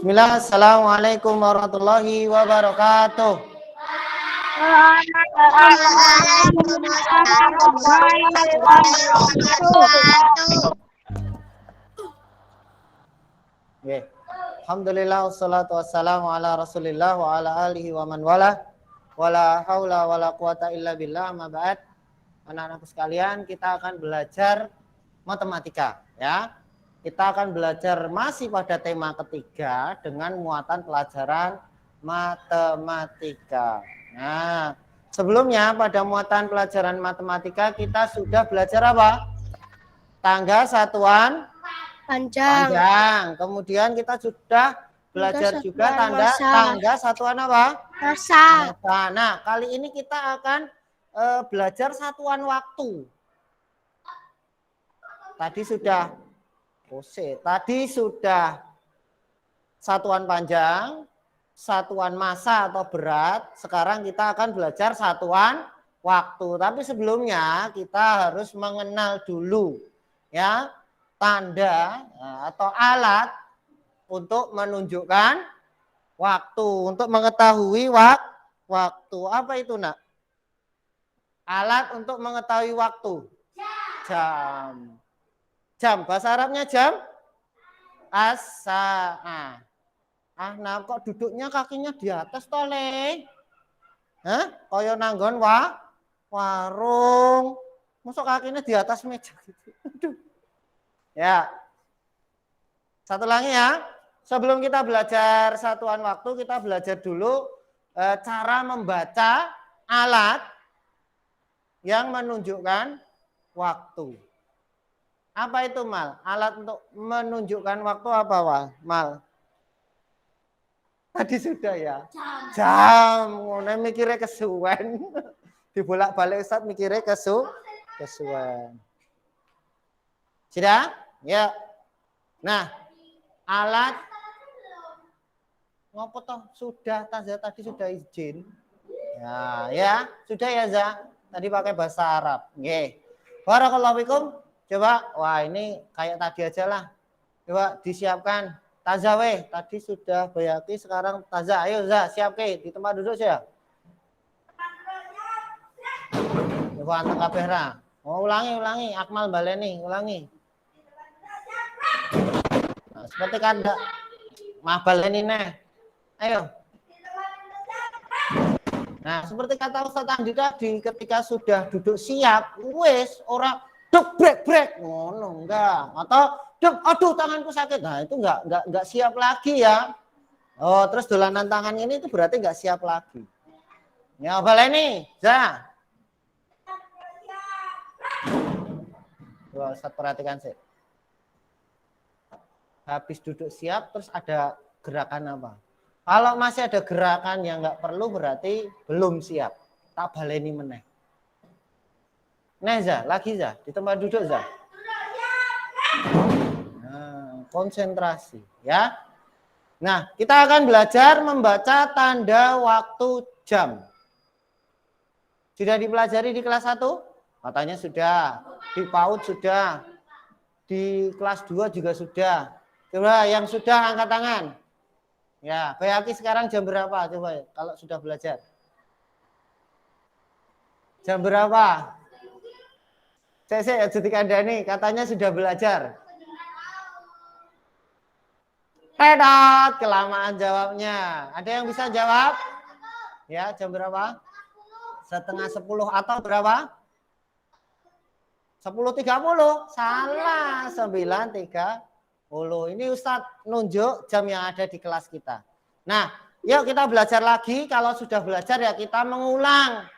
Bismillah, assalamualaikum warahmatullahi wabarakatuh. Yeah. Alhamdulillah, wassalatu wassalamu ala rasulillah wa ala alihi wa man wala wala haula wala quwata illa billah, amma ba'd. Anak-anakku sekalian, kita akan belajar matematika, ya. Kita akan belajar masih pada tema ketiga dengan muatan pelajaran matematika. Nah, sebelumnya pada muatan pelajaran matematika kita sudah belajar apa? Tangga satuan panjang. Kemudian kita sudah belajar juga tangga satuan apa? Massa. Nah, kali ini kita akan belajar satuan waktu. Tadi sudah satuan panjang, satuan massa atau berat. Sekarang kita akan belajar satuan waktu. Tapi sebelumnya kita harus mengenal dulu, ya, tanda atau alat untuk menunjukkan waktu, untuk mengetahui waktu. Apa itu, Nak? Alat untuk mengetahui waktu. Jam. Jam, bahasa Arabnya jam? As-sa'ah. Nah, kok duduknya kakinya di atas tole? Hah? Kaya nanggon warung. Masuk kakinya di atas meja gitu. Aduh. Ya. Satu lagi ya. Sebelum kita belajar satuan waktu, kita belajar dulu cara membaca alat yang menunjukkan waktu. Apa itu, Mal? Alat untuk menunjukkan waktu apa, Mal? Tadi sudah ya. Jam. Ngono mikirnya kesuwen. Dibolak-balik Ustaz mikirnya kesuwen. Sudah? Ya. Nah, alat ngopo toh? Sudah, Taza tadi sudah izin. Ya, sudah ya, Za. Tadi pakai bahasa Arab. Nggih. Barakallahu fikum. Coba, wah ini kayak tadi aja lah. Coba disiapkan. Taza weh, tadi sudah Bayati, sekarang Taza. Ayo Za, siap ke di tempat duduk ya. Coba anteng kabeh ra. Oh, ulangi. Akmal baleni, ulangi. Nah, seperti kada mah baleni neh. Ayo. Nah, seperti kata Ustaz Andi tadi, ketika sudah duduk siap, wes orang duk brek ngono enggak, atau duk aduh tanganku sakit. Nah, itu enggak siap lagi ya. Oh, terus dolanan tangan ini itu berarti enggak siap lagi. Ya, baleni, Za. Coba Ustaz perhatikan sih. Habis duduk siap terus ada gerakan apa? Kalau masih ada gerakan yang nggak perlu berarti belum siap. Tak baleni meneh. Nah, Za, lagi Za, di tempat duduk Za. Nah, konsentrasi ya. Nah, kita akan belajar membaca tanda waktu jam. Sudah dipelajari di kelas 1? Katanya sudah. Di PAUD sudah. Di kelas 2 juga sudah. Coba yang sudah angkat tangan. Ya, Bayaki sekarang jam berapa? Coba ya, kalau sudah belajar. Jam berapa? Saya jadi kandani, katanya sudah belajar. Pedot, kelamaan jawabnya. Ada yang bisa jawab? Ya, jam berapa? 9:30 atau berapa? 10:30. Salah, 9:30. Ini Ustadz nunjuk jam yang ada di kelas kita. Nah, yuk kita belajar lagi. Kalau sudah belajar ya kita mengulang.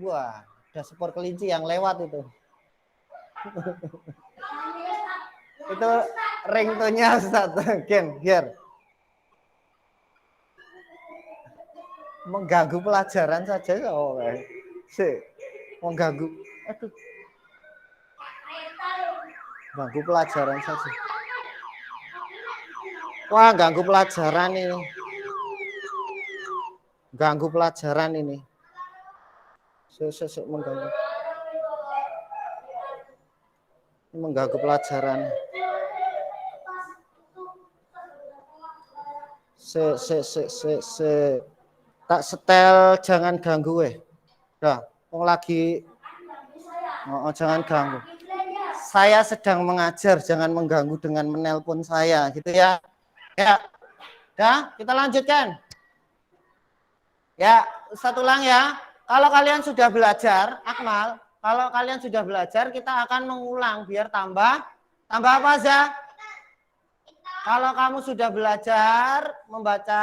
Wah, ada sepor kelinci yang lewat itu. Itu ringtone-nya Ustadz. Here. Mengganggu pelajaran saja. Oh, mengganggu. Aduh. Ganggu pelajaran saja. Wah, ganggu pelajaran ini. Ganggu pelajaran ini. Mengganggu. Mengganggu pelajaran. Tak setel, jangan ganggu Dah, lagi jangan ganggu. Saya sedang mengajar, jangan mengganggu dengan menelpon saya, gitu ya. Ya. Dah, kita lanjutkan. Ya, satu ulang ya. Kalau kalian sudah belajar, Akmal, kalau kalian sudah belajar, kita akan mengulang biar tambah apa aja? Kalau kamu sudah belajar membaca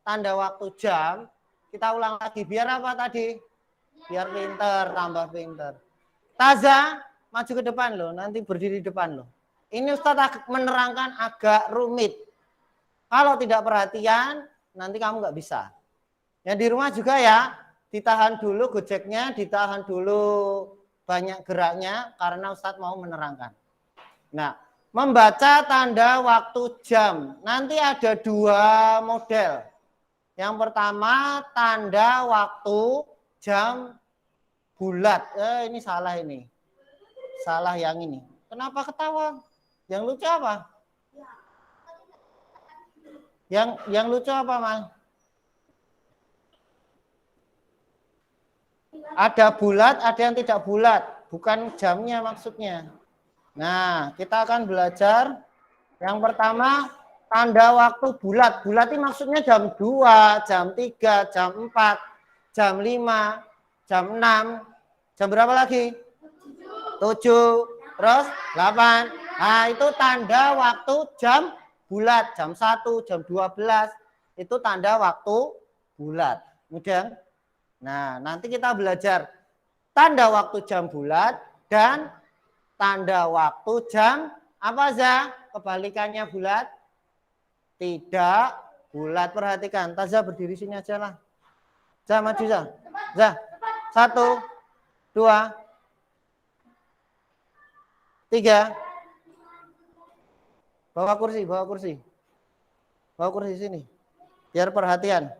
tanda waktu jam, kita ulang lagi. Biar apa tadi? Biar pinter, tambah pinter. Taza, maju ke depan loh. Nanti berdiri di depan loh. Ini Ustadz menerangkan agak rumit. Kalau tidak perhatian, nanti kamu nggak bisa. Yang di rumah juga ya, ditahan dulu gojeknya, ditahan dulu banyak geraknya, karena Ustadz mau menerangkan. Nah, membaca tanda waktu jam. Nanti ada dua model. Yang pertama tanda waktu jam bulat. Ini salah ini. Salah yang ini. Kenapa ketawa? Yang lucu apa? Yang lucu apa, Mal? Ada bulat, ada yang tidak bulat. Bukan jamnya maksudnya. Nah, kita akan belajar yang pertama tanda waktu bulat. Bulat ini maksudnya jam 2, jam 3, jam 4, jam 5, jam 6. Jam berapa lagi? 7, terus 8. Nah, itu tanda waktu jam bulat. Jam 1, jam 12. Itu tanda waktu bulat. Kemudian, nah nanti kita belajar tanda waktu jam bulat dan tanda waktu jam apa aja? Kebalikannya bulat? Tidak bulat. Perhatikan. Taza berdiri sini aja lah. Za, maju Za. Za. 1, 2, 3. Bawa kursi, bawa kursi. Bawa kursi sini. Biar perhatian.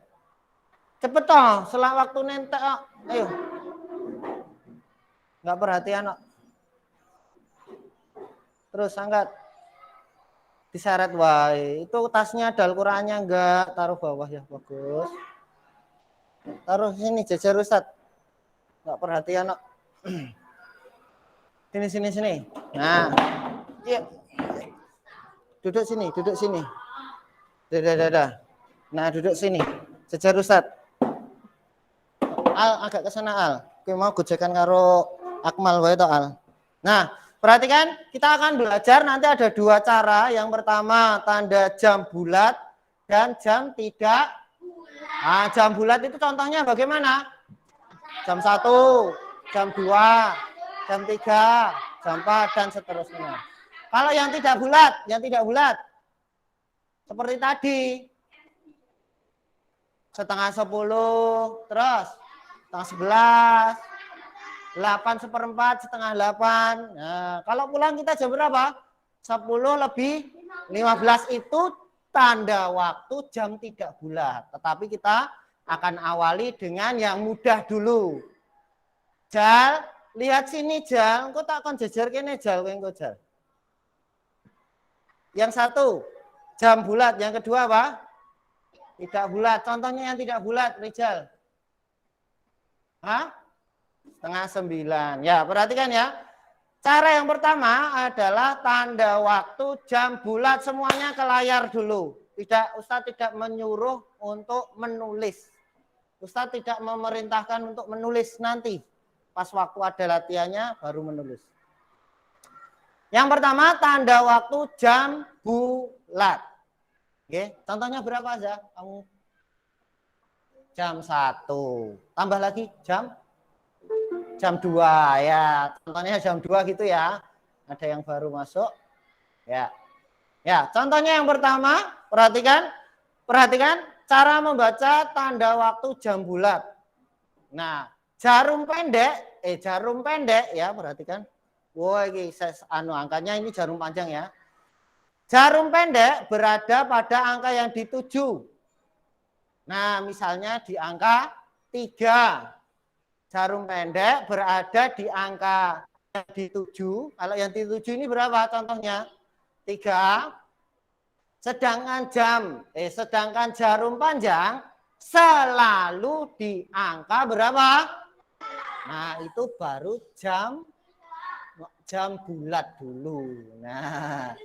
Cepet toh, selang waktu nentek. Ayo. Enggak perhatian kok. Terus angkat. Diseret, wah itu tasnya ada Al-Qur'annya enggak, taruh bawah ya, bagus. Taruh sini jajar Ustadz. Enggak perhatian kok. Sini. Nah, iya. Duduk sini, duduk sini. Dadah. Nah, duduk sini. Jajar Ustadz. Al, agak ke sana Al. Oke, mau gojekan karo Akmal wae to Al. Nah, perhatikan, kita akan belajar nanti ada dua cara. Yang pertama tanda jam bulat dan jam tidak bulat. Nah, jam bulat itu contohnya bagaimana? Jam 1, jam 2, jam 3, jam 4 dan seterusnya. Kalau yang tidak bulat seperti tadi. Setengah 10, terus setengah 11, 8/4, setengah 8. Nah, kalau pulang kita jam berapa? 10 lebih 15 itu tanda waktu jam tidak bulat. Tetapi kita akan awali dengan yang mudah dulu. Jal, lihat sini Jal, engko tak kon jejer kene Jal, engko Jal. Yang satu, jam bulat. Yang kedua apa? Tidak bulat. Contohnya yang tidak bulat, Rijal. Hah? Setengah 9. Ya, perhatikan ya. Cara yang pertama adalah tanda waktu jam bulat. Semuanya ke layar dulu. Ustadz tidak menyuruh untuk menulis. Ustadz tidak memerintahkan untuk menulis nanti. Pas waktu ada latihannya baru menulis. Yang pertama tanda waktu jam bulat. Oke, contohnya berapa aja? Kamu jam 1. Tambah lagi jam 2 ya. Contohnya jam 2 gitu ya. Ada yang baru masuk. Ya. Ya, contohnya yang pertama, perhatikan cara membaca tanda waktu jam bulat. Nah, jarum pendek ya, perhatikan. Wah, ini angkanya ini jarum panjang ya. Jarum pendek berada pada angka yang dituju. Nah, misalnya di angka 3. Jarum pendek berada di angka yang dituju. Kalau yang dituju ini berapa contohnya? 3. Sedangkan jarum panjang selalu di angka berapa? Nah, itu baru jam bulat dulu. Nah,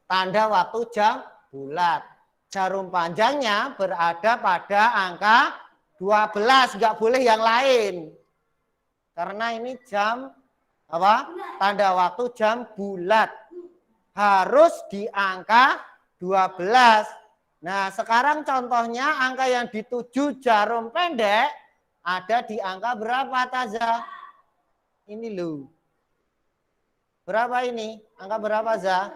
tanda waktu jam bulat. Jarum panjangnya berada pada angka 12, nggak boleh yang lain. Karena ini jam apa? Tanda waktu jam bulat. Harus di angka 12. Nah, sekarang contohnya angka yang dituju jarum pendek ada di angka berapa, Taza? Ini loh. Berapa ini? Angka berapa, Za?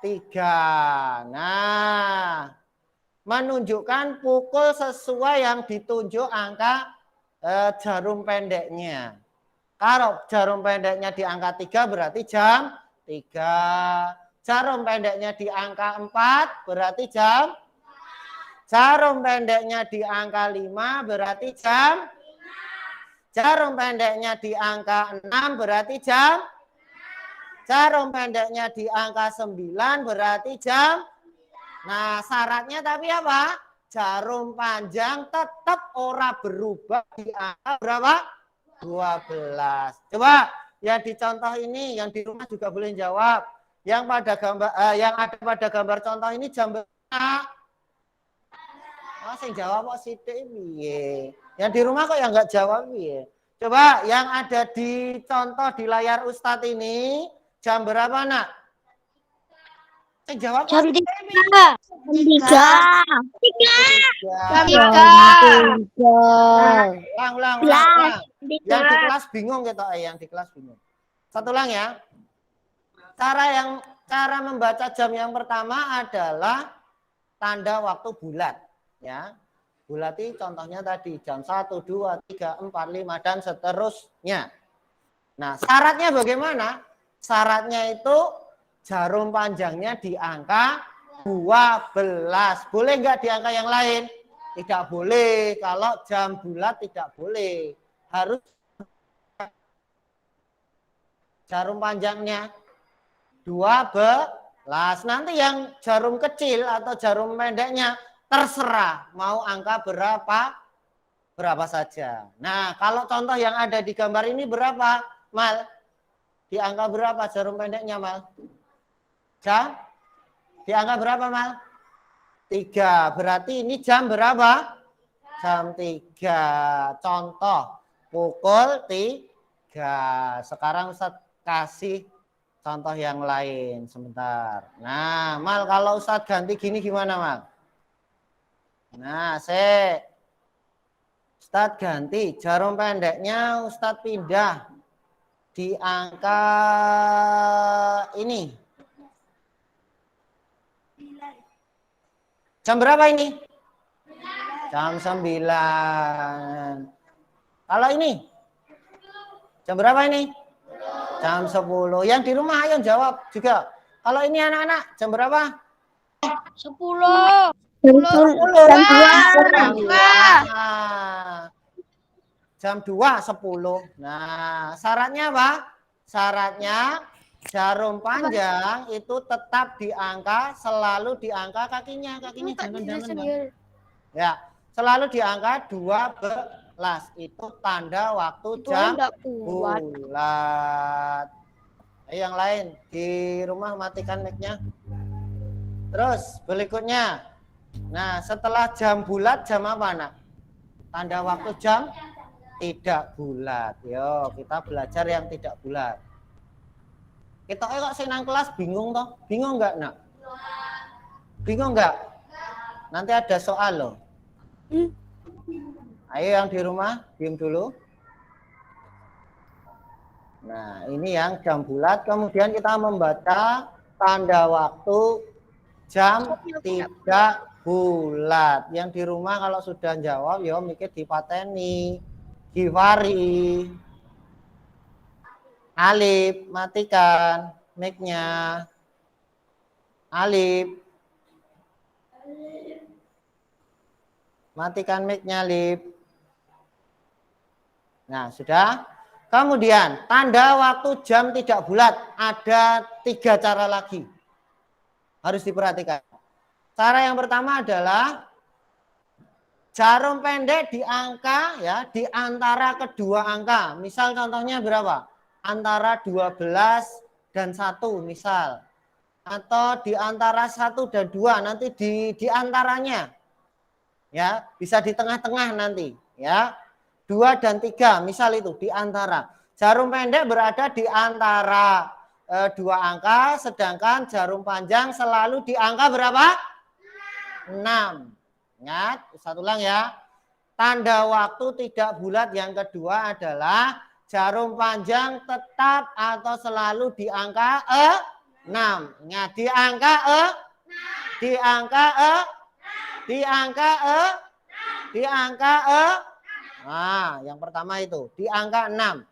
3. Nah, menunjukkan pukul sesuai yang ditunjuk angka jarum pendeknya. Kalau jarum pendeknya di angka 3 berarti jam 3. Jarum pendeknya di angka 4 berarti jam. Jarum pendeknya di angka 5 berarti jam. Jarum pendeknya di angka 6 berarti jam. Jarum pendeknya di angka 9 berarti jam. Nah, syaratnya tapi apa? Jarum panjang tetap ora berubah di angka berapa? 12. Coba yang dicontoh ini, yang di rumah juga boleh jawab. Yang pada gambar yang ada pada gambar contoh ini jam berapa? Oh, sing jawab kok sithik piye? Yang di rumah kok yang enggak jawab piye? Coba yang ada di contoh di layar Ustadz ini jam berapa, Nak? Sing jawab Jam 3. Ulang. Yang di kelas bingung gitu, yang di kelas bingung. Satu ulang ya. Cara membaca jam yang pertama adalah tanda waktu bulat, ya. Bulat itu contohnya tadi jam 1, 2, 3, 4, 5 dan seterusnya. Nah, syaratnya bagaimana? Syaratnya itu jarum panjangnya di angka 12. Boleh nggak di angka yang lain? Tidak boleh. Kalau jam bulat tidak boleh. Harus jarum panjangnya 12. Nanti yang jarum kecil atau jarum pendeknya terserah mau angka berapa saja. Nah, kalau contoh yang ada di gambar ini berapa, Mal? Di angka berapa jarum pendeknya, Mal? Jam? Di angka berapa, Mal? 3. Berarti ini jam berapa? Jam 3. Contoh pukul 3. Sekarang Ustaz kasih contoh yang lain sebentar. Nah, Mal, kalau Ustaz ganti gini gimana, Mal? Nah, Ustaz ganti jarum pendeknya, Ustaz pindah di angka ini. Jam berapa ini? Jam 9. Kalau ini? Jam berapa ini? Jam 10. Yang di rumah ayo jawab juga. Kalau ini anak-anak jam berapa? 10. Jam 2, 10. Nah, syaratnya apa? Syaratnya jarum panjang itu tetap di angka, selalu di angka kakinya jangan. Ya, selalu di angka 12. Itu tanda waktu jam bulat. Yang lain di rumah matikan mic-nya. Terus berikutnya. Nah, setelah jam bulat jam apa, Nak? Tanda waktu jam tidak bulat. Yo, kita belajar yang tidak bulat. Kita kok senang kelas bingung toh? Bingung enggak, Nak? Bingung enggak? Nanti ada soal loh. Ayo yang di rumah diam dulu. Nah, ini yang jam bulat. Kemudian kita membaca tanda waktu jam tidak bulat. Yang di rumah kalau sudah jawab, yo mikir dipateni. Givari. Alif, matikan mic-nya. Alif. Matikan mic-nya, Alif. Nah, sudah. Kemudian, tanda waktu jam tidak bulat. Ada 3 cara lagi. Harus diperhatikan. Cara yang pertama adalah jarum pendek di angka ya, di antara kedua angka. Misal contohnya berapa? Antara 12 dan 1 misal. Atau di antara 1 dan 2 nanti di antaranya. Ya, bisa di tengah-tengah nanti, ya. 2 dan 3 misal itu di antara. Jarum pendek berada di antara dua angka, sedangkan jarum panjang selalu di angka berapa? 6. Ingat, satu ulang ya. Tanda waktu tidak bulat yang kedua adalah jarum panjang tetap atau selalu di angka 6. Ingat, di angka di angka di angka di angka Nah, yang pertama itu di angka 6.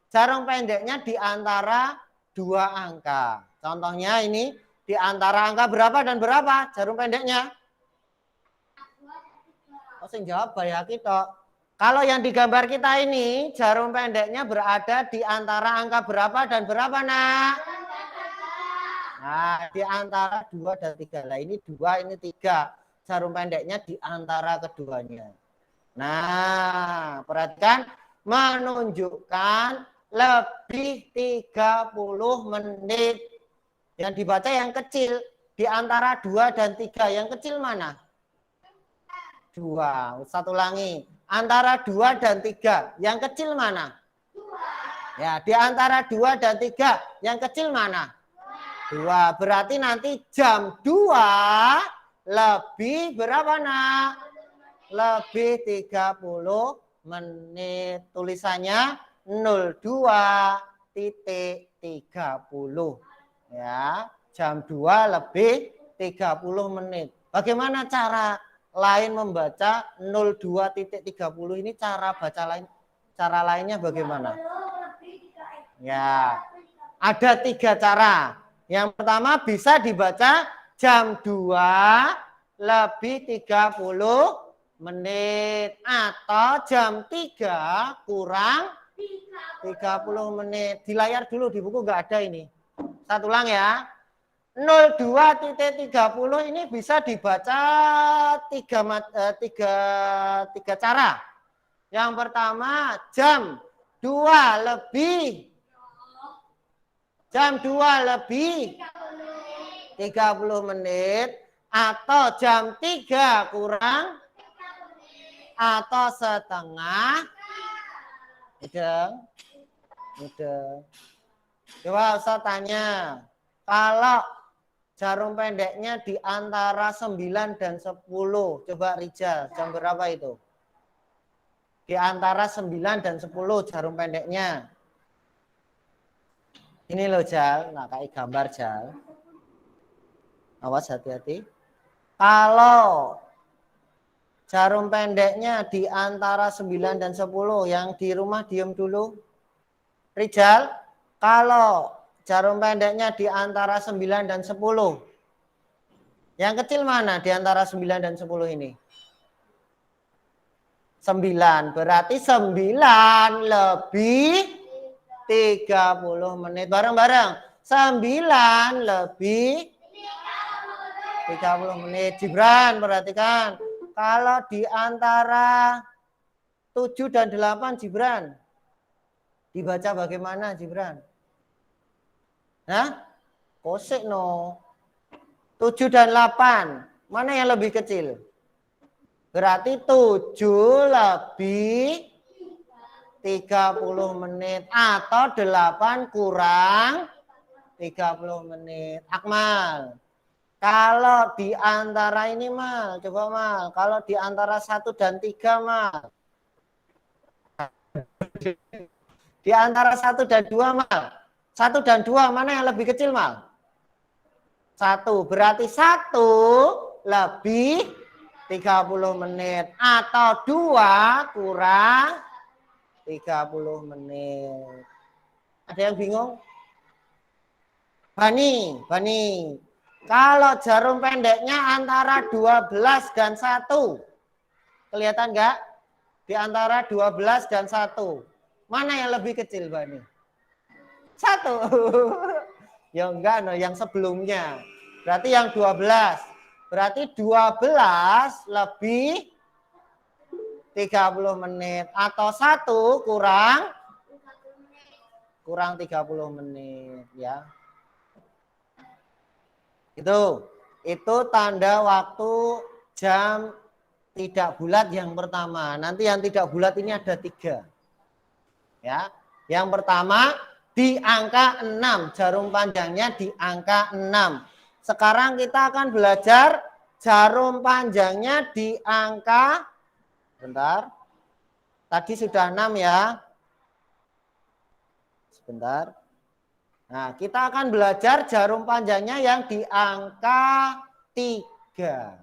Jarum pendeknya di antara dua angka. Contohnya ini di antara angka berapa dan berapa jarum pendeknya? Oh, sing jawab Bayaki tok. Kalau yang digambar kita ini jarum pendeknya berada di antara angka berapa dan berapa, Nak? Nah, di antara 2 dan 3. Nah, ini 2, ini 3. Jarum pendeknya di antara keduanya. Nah, perhatikan menunjukkan lebih 30 menit. Yang dibaca yang kecil di antara 2 dan 3. Yang kecil mana? 2. Satu ulangi. Antara 2 dan 3. Yang kecil mana? 2. Ya, di antara 2 dan 3. Yang kecil mana? 2. Berarti nanti jam 2 lebih berapa, Nak? Lebih 30 menit. Tulisannya 02.30. Ya, jam 2 lebih 30 menit. Bagaimana cara lain membaca 02.30 ini? Cara baca lain, cara lainnya bagaimana? Ya, ada 3 cara. Yang pertama bisa dibaca jam 2 lebih 30 menit atau jam 3 kurang 30 menit. Di layar dulu, di buku nggak ada ini. Satu ulang ya. 02.30 ini bisa dibaca tiga cara. Yang pertama jam 2 lebih 30 menit atau jam 3 kurang atau setengah. Udah. Coba Ustaz tanya, kalau jarum pendeknya di antara 9 dan 10, coba Rijal, jam berapa itu? Di antara 9 dan 10 jarum pendeknya. Ini loh Jal, nah kayak gambar Jal. Awas hati-hati. Kalau jarum pendeknya di antara 9 dan 10, yang di rumah diem dulu. Rijal, kalau jarum pendeknya di antara 9 dan 10, yang kecil mana di antara 9 dan 10 ini? 9, berarti 9 lebih 30 menit. Bareng-bareng. 9 lebih 30 menit. Gibran, perhatikan. Kalau di antara 7 dan 8, Gibran. Dibaca bagaimana, Gibran? Hah? Kosek no. 7 dan 8. Mana yang lebih kecil? Berarti 7 lebih 30 menit atau 8 kurang 30 menit. Akmal, kalau di antara ini Mal, coba Mal, kalau di antara 1 dan 3 Mal. Di antara 1 dan 2 Mal. 1 dan 2 mana yang lebih kecil Mal? 1, berarti 1 lebih 30 menit atau 2 kurang 30 menit. Ada yang bingung? Bani. Kalau jarum pendeknya antara 12 dan 1. Kelihatan enggak? Di antara 12 dan 1. Mana yang lebih kecil, Bani? 1. Ya enggak, no, yang sebelumnya. Berarti yang 12. Berarti 12 lebih 30 menit. Atau 1 kurang 30 menit ya. Itu tanda waktu jam tidak bulat yang pertama. Nanti yang tidak bulat ini ada 3. Ya. Yang pertama di angka 6, jarum panjangnya di angka 6. Sekarang kita akan belajar jarum panjangnya di angka, bentar. Tadi sudah 6 ya. Sebentar. Nah, kita akan belajar jarum panjangnya yang di angka 3.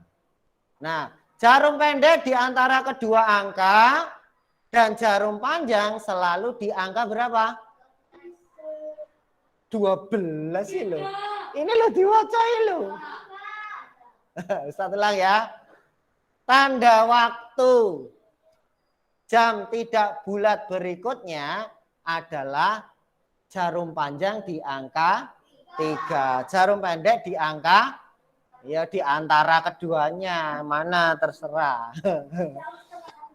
Nah, jarum pendek di antara kedua angka dan jarum panjang selalu di angka berapa? 12 sih loh. Ini loh diwacai loh. Satu lagi ya. Tanda waktu jam tidak bulat berikutnya adalah jarum panjang di angka 3. Jarum pendek di angka, ya di antara keduanya. Mana terserah.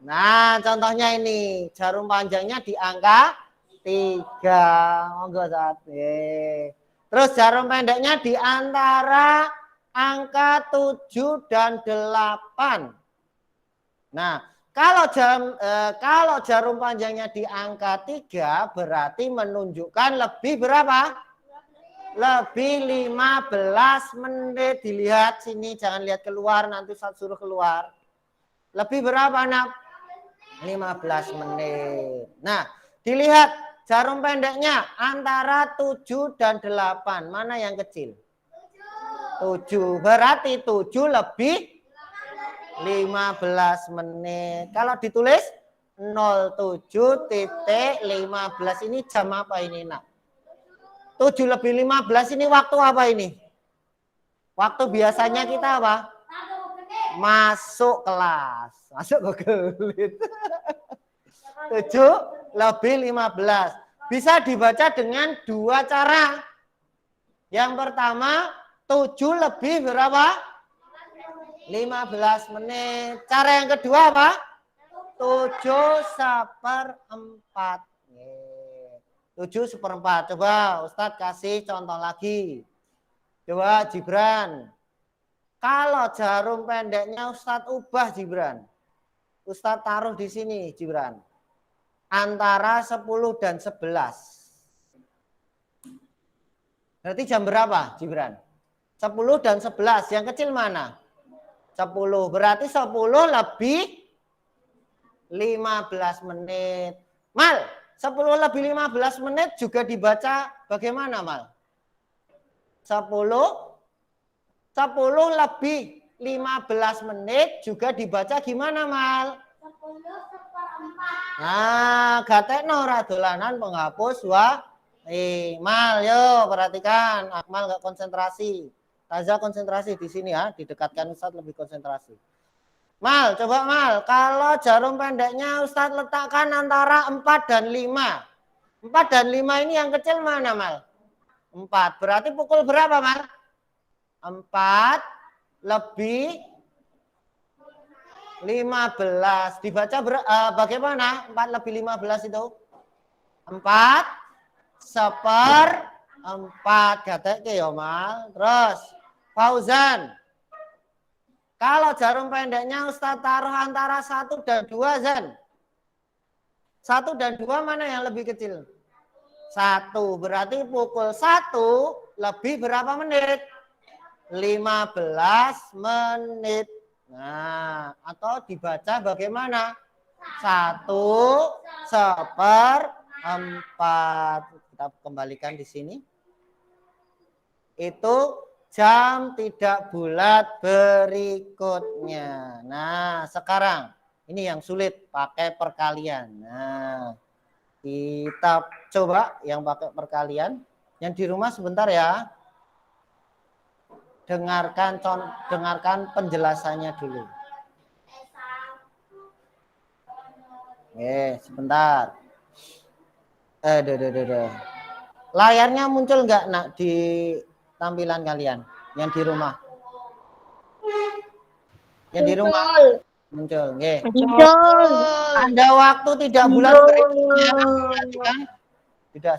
Nah, contohnya ini. Jarum panjangnya di angka 3. Monggo sate. Terus jarum pendeknya di antara angka 7 dan 8. Nah, kalau jarum panjangnya di angka 3 berarti menunjukkan lebih berapa? Lebih 15 menit. Dilihat sini, jangan lihat keluar, nanti saya suruh keluar. Lebih berapa, Nak? 15 menit. Nah, dilihat jarum pendeknya antara 7 dan 8. Mana yang kecil? 7. Berarti 7 lebih 15 menit. Kalau ditulis 07.15 ini jam apa ini, Nak? 7 lebih 15 ini waktu apa ini? Waktu biasanya kita apa? Masuk kelas. Masuk Google. 7 lebih 15. Bisa dibaca dengan 2 cara. Yang pertama, 7 lebih berapa? 15 menit. Cara yang kedua apa? 7/4. 7/4. Coba Ustadz kasih contoh lagi. Coba Gibran. Kalau jarum pendeknya Ustadz ubah Gibran. Ustadz taruh di sini Gibran. Antara 10 dan 11. Berarti jam berapa Gibran? 10 dan 11. Yang kecil mana? 10. Berarti 10 lebih 15 menit. Mal, 10 lebih 15 menit juga dibaca bagaimana, Mal? 10 lebih 15 menit juga dibaca gimana, Mal? 10/4. Nah, gatekno ora dolanan penghapus Mal, yo perhatikan. Akmal nggak konsentrasi. Taza konsentrasi di sini ya, didekatkan Ustadz lebih konsentrasi. Mal, coba Mal, kalau jarum pendeknya Ustadz letakkan antara 4 dan 5. 4 dan 5 ini yang kecil mana, Mal? 4. Berarti pukul berapa, Mal? 4 lebih 15. Dibaca bagaimana? 4 lebih 15 itu? 4/4. Gatek ya, Mal. Terus Fauzan. Kalau jarum pendeknya Ustadz taruh antara 1 dan 2, Zan. 1 dan 2 mana yang lebih kecil? 1. Berarti pukul 1 lebih berapa menit? 15 menit. Nah, atau dibaca bagaimana? 1/4. Kita kembalikan di sini. Itu jam tidak bulat berikutnya. Nah, sekarang ini yang sulit pakai perkalian. Nah, kita coba yang pakai perkalian. Yang di rumah sebentar ya. Dengarkan penjelasannya dulu. Sebentar. Layarnya muncul nggak, Nak, di tampilan kalian? Yang di rumah. Yang di rumah muncul. Nggih. Tanda waktu tidak bulat berikutnya. Perhatikan.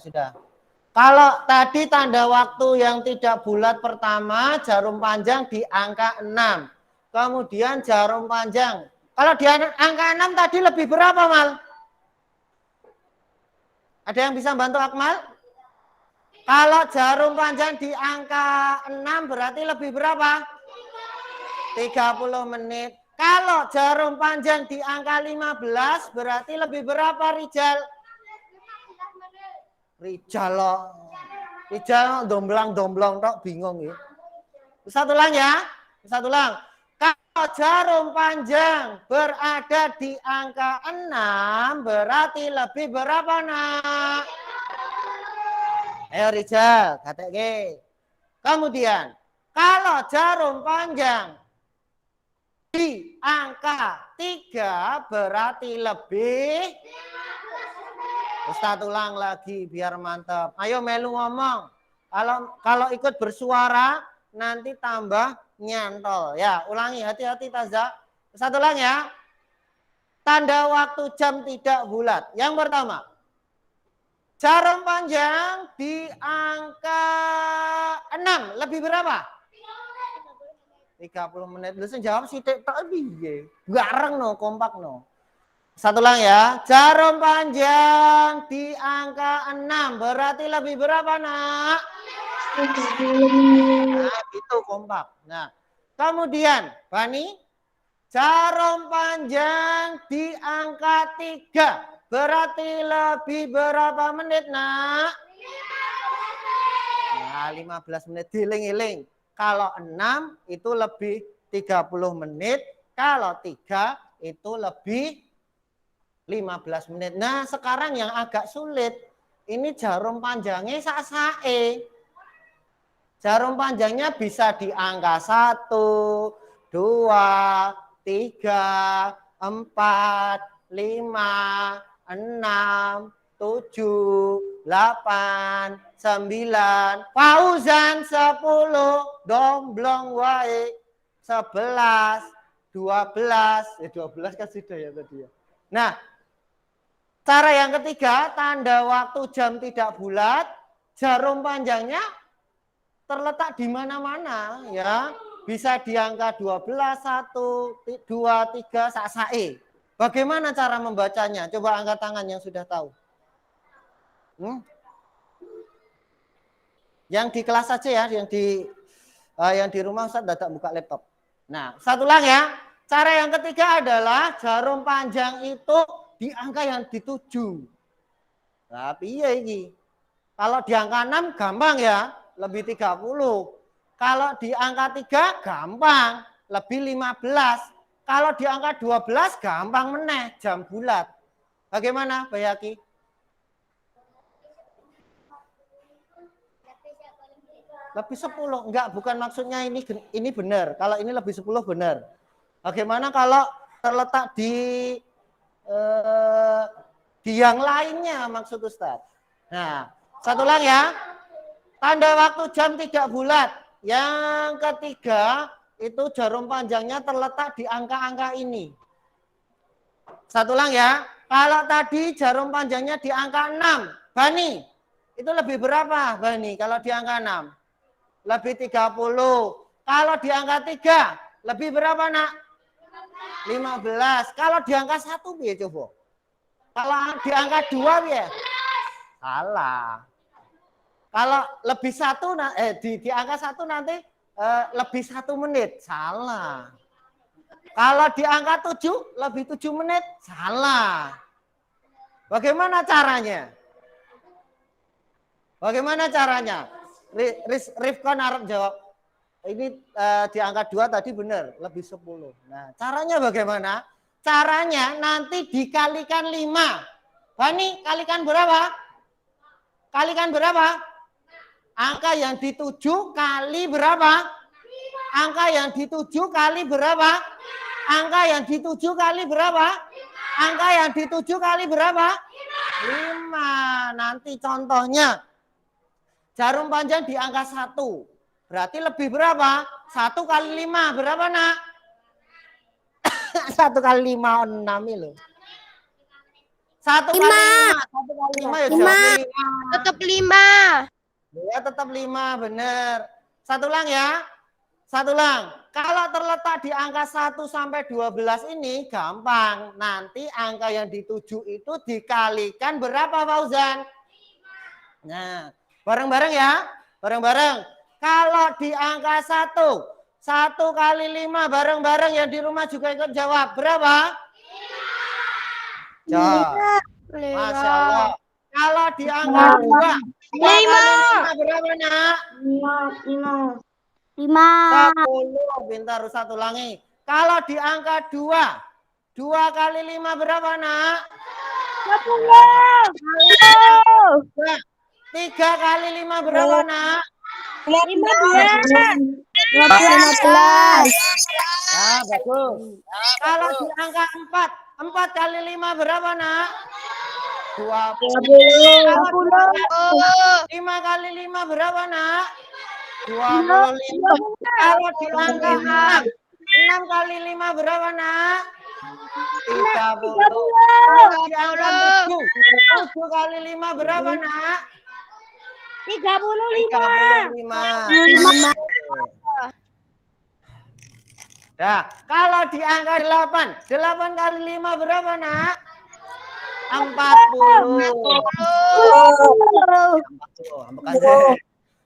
Sudah. Kalau tadi tanda waktu yang tidak bulat pertama, jarum panjang di angka 6. Kemudian jarum panjang. Kalau di angka 6 tadi lebih berapa, Mal? Ada yang bisa bantu Akmal? Kalau jarum panjang di angka 6 berarti lebih berapa? 30 menit. Kalau jarum panjang di angka 15 berarti lebih berapa, Rijal? Rijal domblang tok bingung ya. Satu ulang ya. Satu ulang. Kalau jarum panjang berada di angka 6 berarti lebih berapa, Nak? Ayo Rijal, katanya. Kemudian, kalau jarum panjang di angka 3 berarti lebih. Ustaz ulang lagi biar mantap. Ayo melu ngomong. Kalau ikut bersuara nanti tambah nyantol. Ya, ulangi hati-hati Taza. Ustaz ulang ya. Tanda waktu jam tidak bulat. Yang pertama, jarum panjang di angka 6 lebih berapa? 30 menit. Lu jawab sih tek piye? Bareng no, kompak no. Satu ulang ya. Jarum panjang di angka 6 berarti lebih berapa, Nak? Nah, itu kompak. Nah, kemudian Bani, jarum panjang di angka 3 berarti lebih berapa menit, Nak? Nah, 15 menit. Diling-iling. Kalau 6 itu lebih 30 menit. Kalau 3 itu lebih 15 menit. Nah, sekarang yang agak sulit. Ini jarum panjangnya sak-sae. Jarum panjangnya bisa di angka 1, 2, 3, 4, 5, 6, 7, 8, 9. Fauzan 10. Domblong wae 11, 12. 12 kan sudah ya tadi ya. Nah, cara yang ketiga, tanda waktu jam tidak bulat, jarum panjangnya terletak di mana-mana ya. Bisa di angka 12, 1, 2, 3, sak-sae. Bagaimana cara membacanya? Coba angkat tangan yang sudah tahu. Yang di kelas saja ya, yang di rumah Ustaz dadak buka laptop. Nah, satu ulang ya. Cara yang ketiga adalah jarum panjang itu di angka yang dituju. Tapi iya ini. Kalau di angka 6 gampang ya, lebih 30. Kalau di angka 3 gampang, lebih 15. Kalau di angka 12 gampang meneh, jam bulat. Bagaimana, Bayaki? Lebih 10. Enggak, bukan maksudnya ini benar. Kalau ini lebih 10 benar. Bagaimana kalau terletak di yang lainnya maksud Ustaz? Nah, satu ulang ya. Tanda waktu jam tidak bulat. Yang ketiga, itu jarum panjangnya terletak di angka-angka ini. Satu ulang ya. Kalau tadi jarum panjangnya di angka 6. Bani, itu lebih berapa Bani kalau di angka 6? Lebih 30. Kalau di angka 3, lebih berapa Nak? 15. Kalau di angka 1 piye coba? Kalau di angka 2 piye? Salah. Kalau lebih 1 di angka 1 nanti lebih 1 menit. Salah. Kalau di angka 7 lebih 7 menit. Salah. Bagaimana caranya? Bagaimana caranya? Rifkon Arab jawab. Ini di angka 2 tadi benar, lebih 10. Nah, caranya bagaimana? Caranya nanti dikalikan 5. Bani, kalikan berapa? Kalikan berapa? Angka yang dituju kali berapa? Angka yang dituju kali berapa? Angka yang dituju kali berapa? Angka yang dituju kali berapa? 5. Nanti contohnya. Jarum panjang di angka 1. Berarti lebih berapa? 1 kali 5 berapa nak? 1 kali 5 6 loh. 1 kali 5. 1 kali 5 ya jawab 5. Tetap 5. Ya tetap 5 bener. Satu ulang ya. Satu ulang. Kalau terletak di angka 1 sampai 12 ini gampang. Nanti angka yang dituju itu dikalikan berapa Fauzan? Nah, bareng-bareng ya. Bareng-bareng. Kalau di angka 1 kali 5 bareng-bareng yang di rumah juga ikut jawab. Berapa? Jawab. Masya Allah. Kalau di angka 2 kali 5 berapa nak? 5. 10. Pintar, satu ulangi. Kalau di angka 2 kali 5 berapa nak? 10. 3 kali 5 berapa nak? 15. 15. Ya, bagus. Kalau di angka 4 kali 5 berapa nak? 20. 5 kali 5 berapa nak? 25. Kalau di angka 6 kali 5 berapa nak? 30. Kalau di angka 7 kali 5 berapa nak? 35. Nah, kalau di angka 8 kali 5 berapa nak? 40.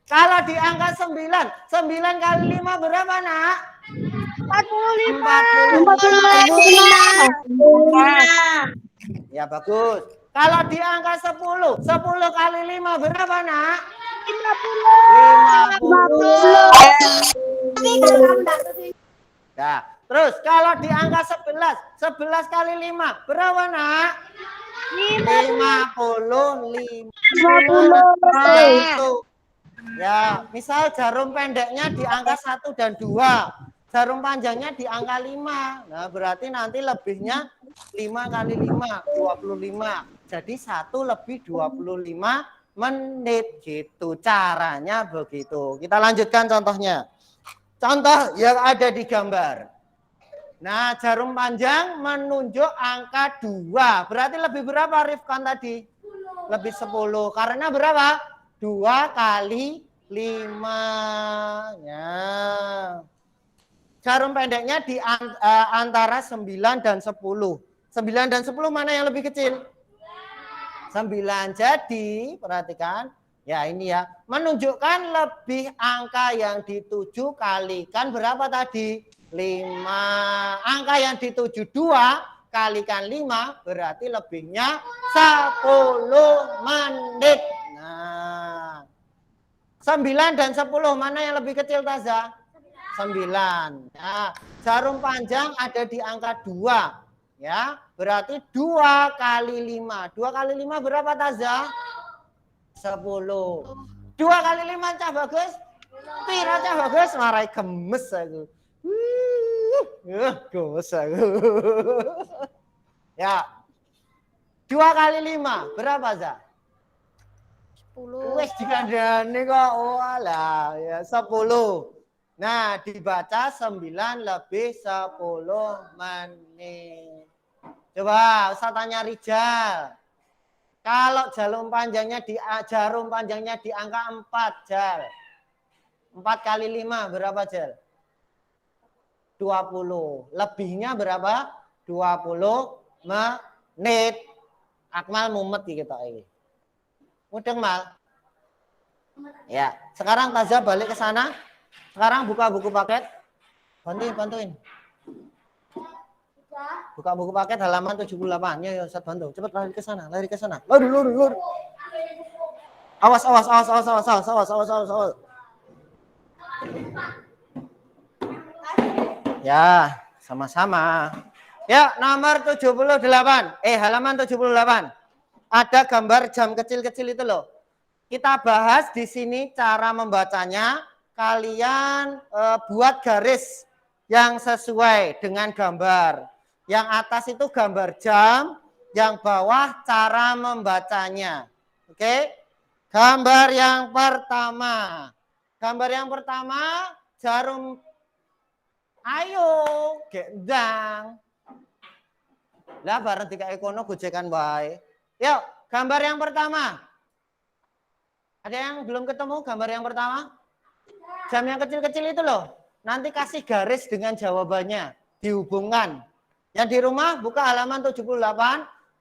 Kalau di angka 9 kali 5 berapa nak? 45. Ya bagus. Kalau di angka 10 kali 5 berapa nak? 50. Nah, terus kalau di angka 11 kali 5 berapa nak? 55. Ya, misal jarum pendeknya di angka 1 dan 2. Jarum panjangnya di angka 5. Nah, berarti nanti lebihnya 5 kali 5, 25. Jadi 1 lebih 25 menit gitu. Caranya begitu. Kita lanjutkan contohnya. Contoh yang ada di gambar. Nah, jarum panjang menunjuk angka 2. Berarti lebih berapa Rifkan tadi? Lebih 10. Karena berapa? 2 kali 5. Ya. Jarum pendeknya di antara 9 dan 10. 9 dan 10 mana yang lebih kecil? 9. Jadi, perhatikan. Ya ini ya. Menunjukkan lebih angka yang dituju kalikan berapa tadi? 5. Angka yang dituju 2 kalikan 5 berarti lebihnya 10 menit. Nah, 9 dan 10 mana yang lebih kecil Taza? 9. Nah, jarum panjang ada di angka 2. Ya, berarti 2 kali 5. 2 kali 5 berapa Taza? 10. 2 kali 5 Cah Bagus? Pira Cah Bagus? Marai gemes aku. Gemes aku. Ya. 2 kali 5 berapa Za? 10. Wes dikandani kok. Walah, ya 10. Nah, dibaca 9 lebih 10 menit. Coba Ustaz tanya Rijal. Kalau jarum panjangnya di angka 4, Jal. 4 kali 5 berapa, Jal? 20. Lebihnya berapa? 20 menit. Akmal mumet kita ini. Mudeng Mal. Ya, sekarang Taza balik ke sana. Sekarang buka buku paket. Bantuin. Buka buku paket halaman 78. Ya, Ustaz bantu. Cepat lari ke sana. Lari. Awas. Ya, sama-sama. Ya, nomor 78. Halaman 78. Ada gambar jam kecil-kecil itu loh. Kita bahas di sini cara membacanya. Kalian buat garis yang sesuai dengan gambar. Yang atas itu gambar jam, yang bawah cara membacanya. Oke? Gambar yang pertama. Gambar yang pertama jarum. Ayo, gendang. Lah bareng dikai kono gojekan wae. Yuk, gambar yang pertama. Ada yang belum ketemu gambar yang pertama? Jam yang kecil-kecil itu loh. Nanti kasih garis dengan jawabannya. Dihubungkan. Yang di rumah buka halaman 78.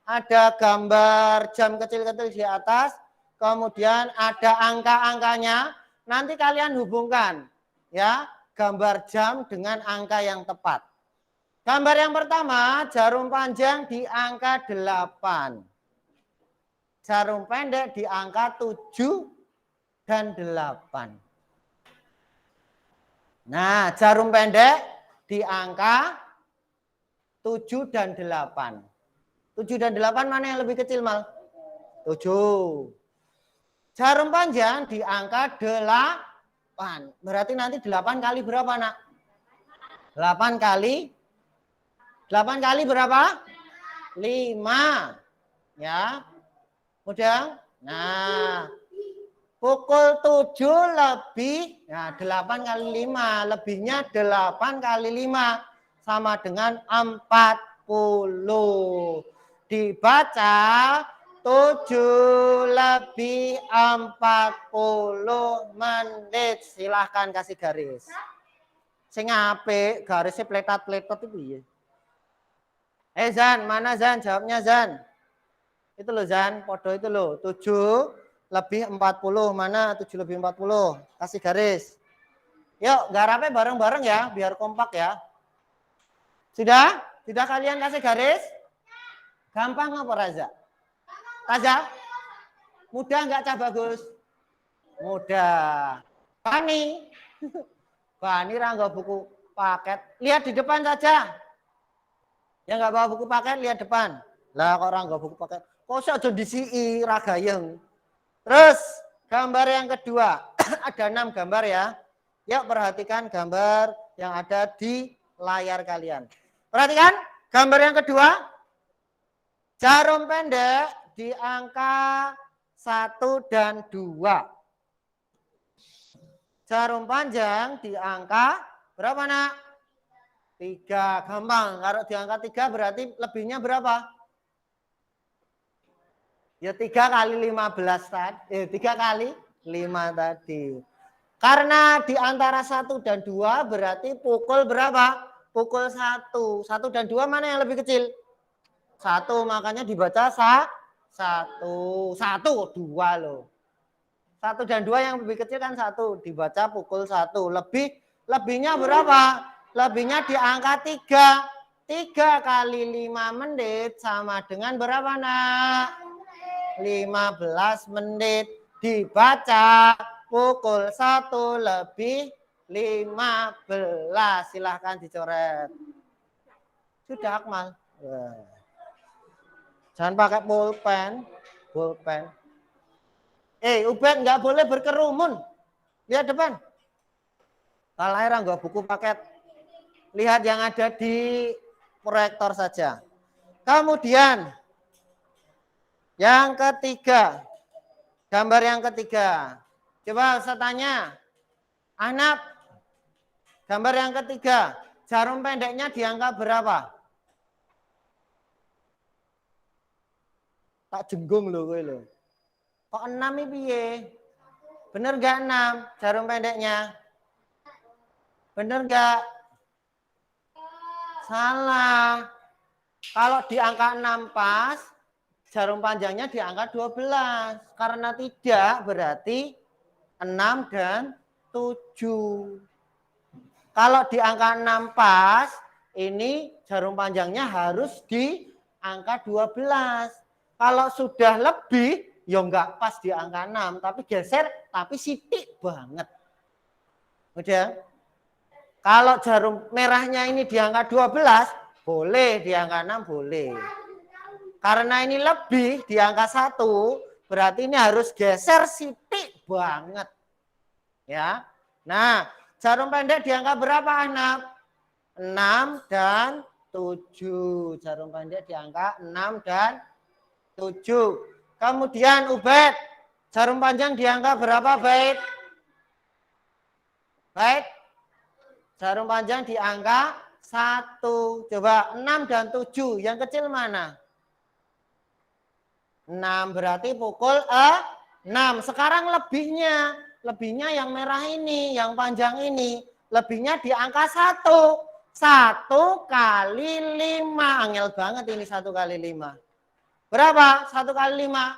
Ada gambar jam kecil-kecil di atas. Kemudian ada angka-angkanya. Nanti kalian hubungkan. Ya, gambar jam dengan angka yang tepat. Gambar yang pertama, jarum panjang di angka 8. Jarum pendek di angka 7 dan 8. Nah, jarum pendek di angka 7 dan 8. 7 dan 8 mana yang lebih kecil, Mal? 7. Jarum panjang di angka 8. Berarti nanti 8 kali berapa, Nak? 8 kali 8 kali berapa? 5. Ya. Mudah? Nah, pukul 7 lebih, nah 8 kali 5, lebihnya 8 kali 5, sama dengan 40. Dibaca 7 lebih 40 menit. Silahkan kasih garis. Sing apik, garisnya pletat-pletot itu ya. Zan, mana Zan? Jawabnya Zan. Itu loh Zan, podo itu loh. 7 lebih 40. Mana 7 lebih 40? Kasih garis. Yuk, garapnya bareng-bareng ya, biar kompak ya. Sudah? Sudah kalian kasih garis? Gampang apa Raza? Raza? Mudah nggak Cah Bagus? Mudah. Bani? Bani nggak buku paket. Lihat di depan saja. Yang nggak bawa buku paket, lihat depan. Lah kok orang nggak buku paket? Kok aja disi ragayeng. Terus gambar yang kedua. Ada 6 gambar ya. Yuk perhatikan gambar yang ada di layar kalian. Perhatikan gambar yang kedua. Jarum pendek di angka 1 dan 2. Jarum panjang di angka berapa Nak? 3. Gampang. Kalau di angka 3 berarti lebihnya berapa? Ya 3 kali 15 tadi. 3 kali 5 tadi. Karena di antara 1 dan 2 berarti pukul berapa? Pukul 1. 1 dan 2 mana yang lebih kecil? 1, makanya dibaca 1. 1, 2 loh. 1 dan 2 yang lebih kecil kan 1. Dibaca pukul 1. Lebihnya berapa? Lebihnya di angka 3. 3 kali 5 menit sama dengan berapa Nak? 15 menit. Dibaca pukul 1 lebih 15. Silahkan dicoret. Sudah Akmal. Jangan pakai pulpen. Ubed nggak boleh berkerumun. Lihat depan. Kalau air nggak buku paket. Lihat yang ada di proyektor saja. Kemudian yang ketiga. Gambar yang ketiga. Coba saya tanya. Anak, gambar yang ketiga. Jarum pendeknya di angka berapa? Tak jenggung loh gue loh. Kok 6 ini piye? Bener gak 6 jarum pendeknya? Bener gak? Salah. Kalau di angka 6 pas, jarum panjangnya di angka 12. Karena tidak berarti 6 dan 7. Kalau di angka 6 pas, ini jarum panjangnya harus di angka 12. Kalau sudah lebih, ya enggak pas di angka 6, tapi geser, tapi sitik banget. Udah? Kalau jarum merahnya ini di angka 12, boleh di angka 6, boleh. Karena ini lebih di angka 1, berarti ini harus geser sitik banget. Ya. Nah, jarum pendek di angka berapa anak? 6 dan 7. Jarum pendek di angka 6 dan 7. Kemudian Ubed, jarum panjang di angka berapa, Baik? Baik. Jarum panjang di angka 1. Coba 6 dan 7. Yang kecil mana? 6 berarti pukul 6. Sekarang lebihnya. Lebihnya yang merah ini, yang panjang ini. Lebihnya di angka 1. 1 kali 5. Angel banget ini 1 kali 5. Berapa? 1 kali 5.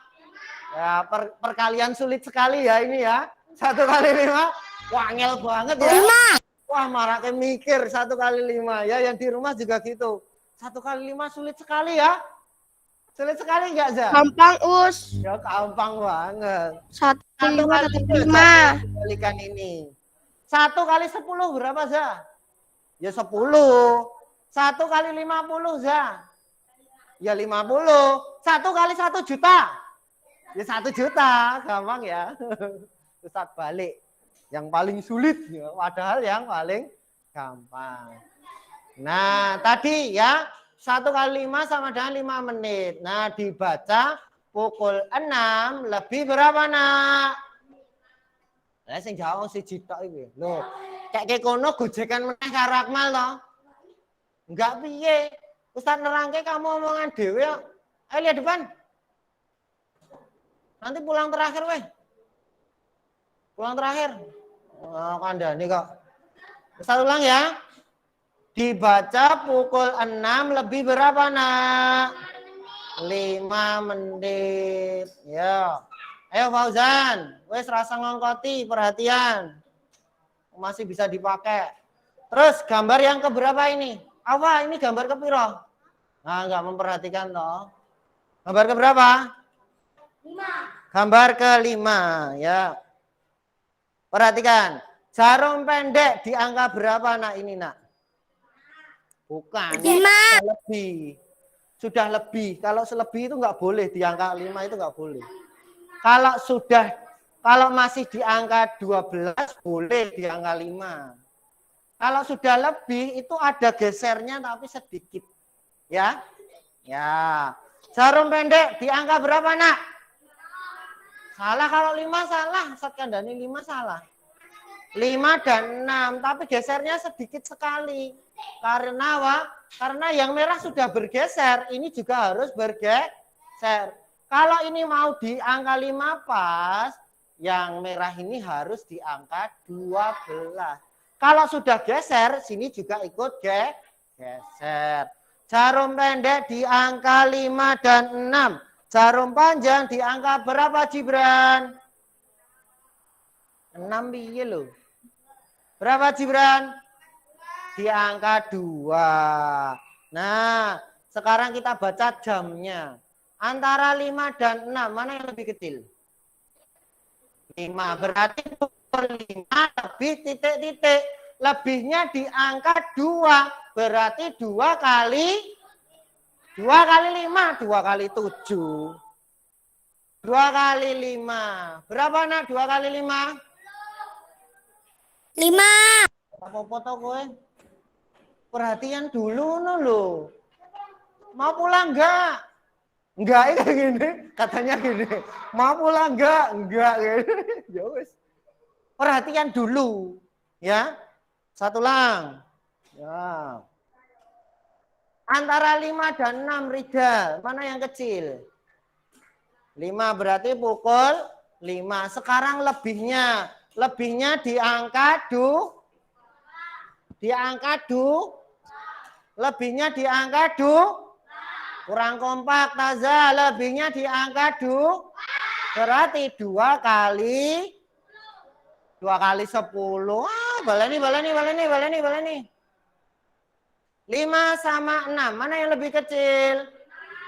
Ya, perkalian sulit sekali ya ini ya. 1 kali 5. Wah, angel banget ya. 5. Wah, marah mikir 1 kali 5 ya. Yang di rumah juga gitu. 1 kali 5 sulit sekali ya. Sulit sekali enggak, Za? Gampang, Us. Ya, gampang banget. 1 1 kali 5. Kalikan ini. 1 kali 10 berapa, Za? Ya 10. 1 kali 50, Za? Ya 50. 1 kali 1 juta? Ya 1 juta. Gampang ya. Ustaz balik. Yang paling sulit, ya, padahal yang paling gampang. Nah, tadi ya 1 kali 5 sama dengan 5 menit. Nah, dibaca pukul 6 lebih berapa, Nak? Lah sing jawab si Cita iki. Loh, kayak kono gojekan meneh karo Akmal to. Enggak piye. Ustaz nerangke kamu omongan dhewe kok. Ayo lihat depan. Nanti pulang terakhir weh. Pulang terakhir. Oh, kandani kok. Ustaz ulang ya. Dibaca pukul 6 lebih berapa, Nak? 5 menit. Ya. Ayo Fauzan, wes rasa ngongkoti, perhatian. Masih bisa dipakai. Terus gambar yang keberapa ini? Apa ini gambar kepiro? Nah, enggak memperhatikan toh. Gambar keberapa? 5. Gambar ke-5 ya. Perhatikan, jarum pendek di angka berapa, Nak, ini, Nak? Bukan, 5. Lebih. Sudah lebih. Kalau selebih itu enggak boleh, di angka 5 itu enggak boleh. Kalau masih di angka 12 boleh di angka 5. Kalau sudah lebih itu ada gesernya tapi sedikit. Ya. Ya. Jarum pendek di angka berapa, Nak? Salah kalau 5 salah. Ustaz Kandani 5 salah. 5 dan 6 tapi gesernya sedikit sekali. Karena apa? Karena yang merah sudah bergeser, ini juga harus bergeser. Kalau ini mau di angka 5 pas, yang merah ini harus di angka 12. Kalau sudah geser, sini juga ikut geser. Jarum pendek di angka 5 dan 6. Jarum panjang di angka berapa, Gibran? 6 piye lho. Berapa, Gibran? Di angka 2. Nah, sekarang kita baca jamnya. Antara 5 dan 6, mana yang lebih kecil? 5, berarti pukul 5 lebih titik-titik. Lebihnya di angka 2, berarti 2 kali 5, 2 kali 7. 2 kali 5. Berapa, Nak, 2 kali 5? 5. Apa foto gue? Perhatian dulu no lo. Mau pulang enggak? Enggak, ini kayak gini. Katanya gini. Mau pulang enggak? Enggak. Ya wes. Perhatian dulu. Ya. Satu lang. Ya. Antara 5 dan 6, Rijal. Mana yang kecil? 5 berarti pukul 5. Sekarang lebihnya. Lebihnya di angka lebihnya di angka kurang kompak, Taza. Lebihnya di angka berarti 2 kali 10. Baleni. 5 sama 6. Mana yang lebih kecil?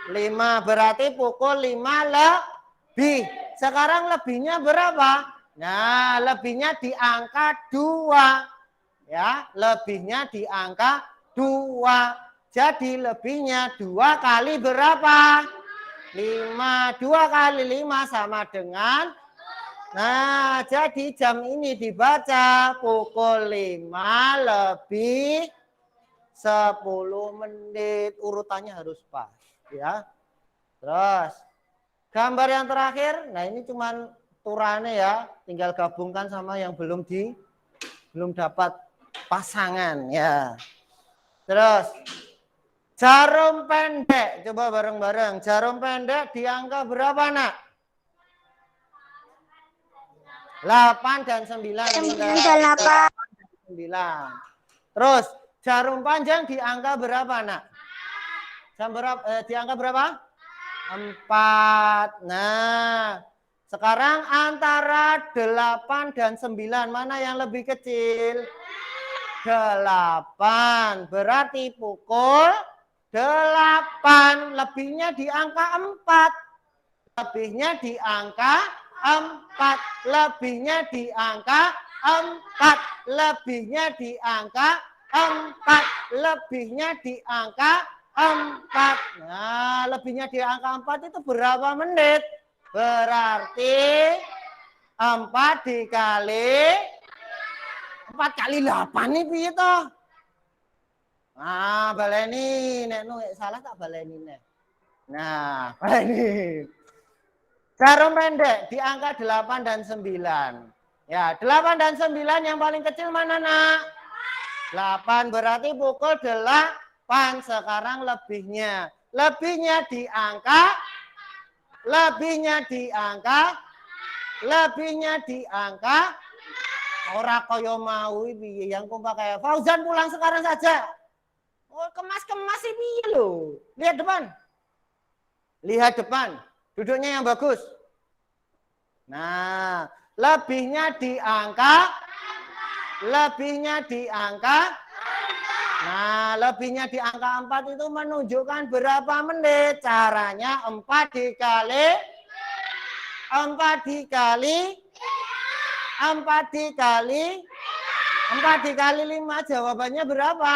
5 berarti pukul 5 lebih. Sekarang lebihnya berapa? Nah, lebihnya di angka 2. Ya, lebihnya di angka 2. Jadi lebihnya 2 kali berapa? 5. 2 kali 5 sama dengan. Nah, jadi jam ini dibaca pukul 5 lebih 10 menit. Urutannya harus pas. Ya. Terus, gambar yang terakhir. Nah, ini cuman turane ya. Tinggal gabungkan sama yang belum belum dapat pasangan ya. Terus jarum pendek, coba bareng-bareng. Jarum pendek di angka berapa, Nak? 8 dan 9. 9. Terus jarum panjang di angka berapa, Nak? Di angka berapa? 4. Nah, sekarang antara 8 dan 9 mana yang lebih kecil? 8. Berarti pukul 8. Lebihnya di angka 4. Lebihnya di angka 4. Lebihnya di angka 4. Lebihnya di angka 4. Lebihnya di angka 4. Nah, lebihnya di angka 4 itu berapa menit? Berarti 4 dikali 4 kali 8 nih piye toh? Nah, baleni nek salah tak baleni nek. Nah, baleni. Jarum pendek di angka 8 dan 9. Ya, 8 dan 9 yang paling kecil mana, Nak? 8 berarti pukul 8. Sekarang lebihnya. Lebihnya di angka ora kaya mau piye yang kompak kayak Fauzan pulang sekarang saja. Oh, kemas-kemas sih piye lho. Lihat depan. Lihat depan. Duduknya yang bagus. Nah, lebihnya di angka. Nah, lebihnya di angka 4 itu menunjukkan berapa menit. Caranya 4 dikali 5. Jawabannya berapa?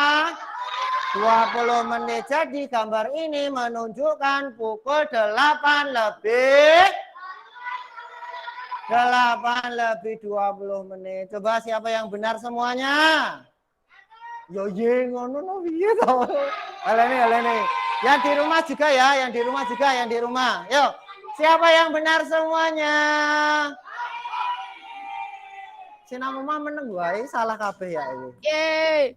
20 menit. Jadi gambar ini menunjukkan pukul 8 lebih 20 menit. Coba siapa yang benar semuanya? Yo ye ngono no piye to. Alene. Yang di rumah juga ya, yang di rumah. Yuk, siapa yang benar semuanya? Sinamuma meneng wae salah kabeh ya ini. Yeay.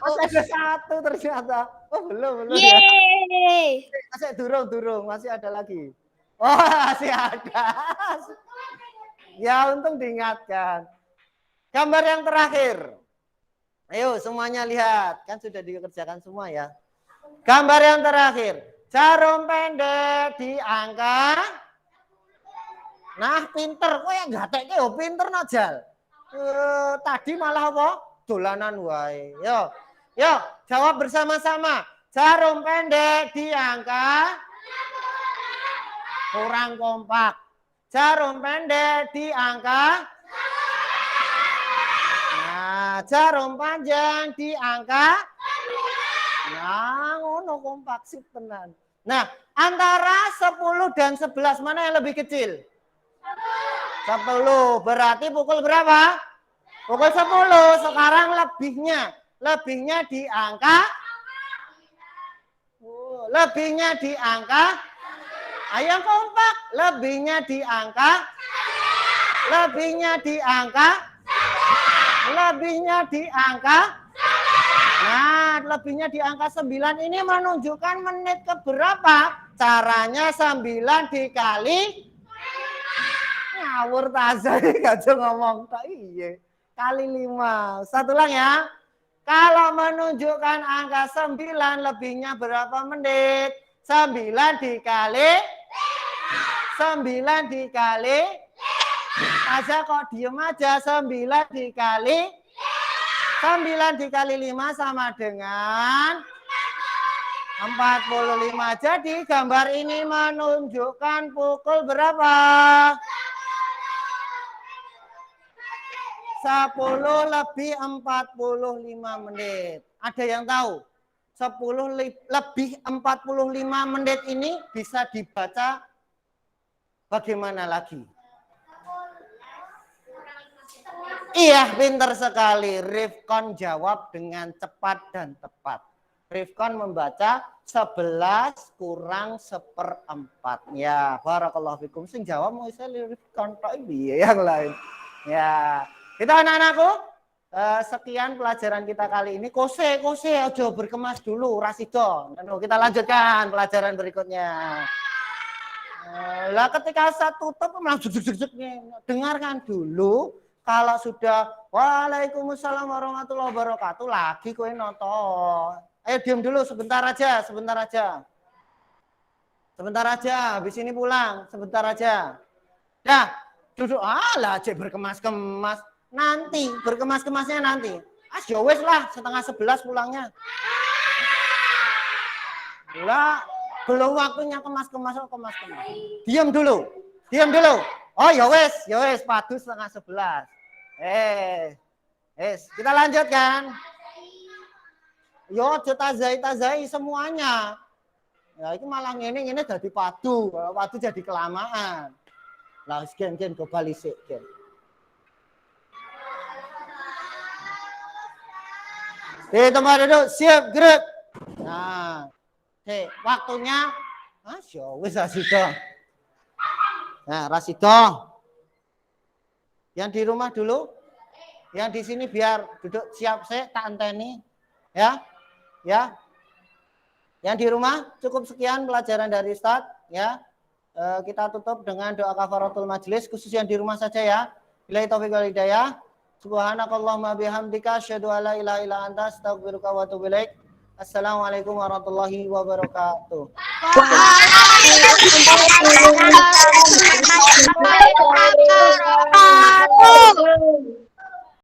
Oh, ada 1 ternyata. Oh, belum ya. Yeay. Masih durung, masih ada lagi. Oh, masih ada. Ya, untung diingatkan. Gambar yang terakhir. Ayo semuanya lihat. Kan sudah dikerjakan semua ya. Gambar yang terakhir. Jarum pendek di angka. Nah, pinter. Kok yang gatek yo pinter Najal. Tadi malah apa? Dolanan wae. Yo, jawab bersama-sama. Jarum pendek di angka. Kurang kompak. Jarum pendek di angka. Nah, jarum panjang di angka. Nah, ngono kompak sih tenan. Nah, antara 10 dan 11 mana yang lebih kecil? 10. Berarti pukul berapa? Pukul 10. Sekarang lebihnya. Lebihnya di angka. Lebihnya di angka. Ayo kompak. Lebihnya di angka. Lebihnya di angka. Lebihnya di angka. Nah, lebihnya di angka 9 ini menunjukkan menit ke berapa? Caranya 9 dikali ngawur taza gak ngomong tak iya. Kali 5. Satu lang ya. Kalau menunjukkan angka 9 lebihnya berapa menit? 9 dikali aja kok diem aja. 9 dikali 5 sama dengan 45. Jadi gambar ini menunjukkan pukul berapa? 10 lebih 45 menit. Ada yang tahu? 10 lebih 45 menit ini bisa dibaca bagaimana lagi? Iya, pinter sekali. Rifkon jawab dengan cepat dan tepat. Rifkon membaca 11 kurang 1/4. Ya, barakallahu fikum. Sing jawab mau saya Rifkon tok yang lain. Ya, kita anak-anakku. Sekian pelajaran kita kali ini. Kose ojo berkemas dulu, Rasido. Kita lanjutkan pelajaran berikutnya. Lah ketika saya tutup langsung dengarkan dulu. Kalau sudah Waalaikumsalam warahmatullahi wabarakatuh lagi kowe nonton. Ayo diam dulu sebentar aja. Sebentar aja, habis ini pulang, sebentar aja. Nah, duduk lah cek berkemas-kemas. Nanti berkemas-kemasnya nanti. Ya wes lah 10:30 pulangnya. Lah belum waktunya kemas-kemas. Diam dulu. Oh ya wes padu 10:30. Kita lanjutkan. Yo tazai semuanya. Ya itu malah ini jadi padu. Padu jadi kelamaan. Lah gen go balisik gen. Tempat duduk, siap, gerak. Nah, waktunya, wis Rasido. Nah, Rasido. Yang di rumah dulu, yang di sini biar duduk siap tak anteni, ya. Yang di rumah cukup sekian pelajaran dari Ustaz, ya. Kita tutup dengan doa kafaratul majelis, khusus yang di rumah saja ya. Billahi taufiq wal hidayah. Subhanakallahumma bihamdika asyhadu an la ilaha illa anta astaghfiruka wa atubu ilaik. Assalamualaikum warahmatullahi wabarakatuh. Waalaikumsalam warahmatullahi wabarakatuh.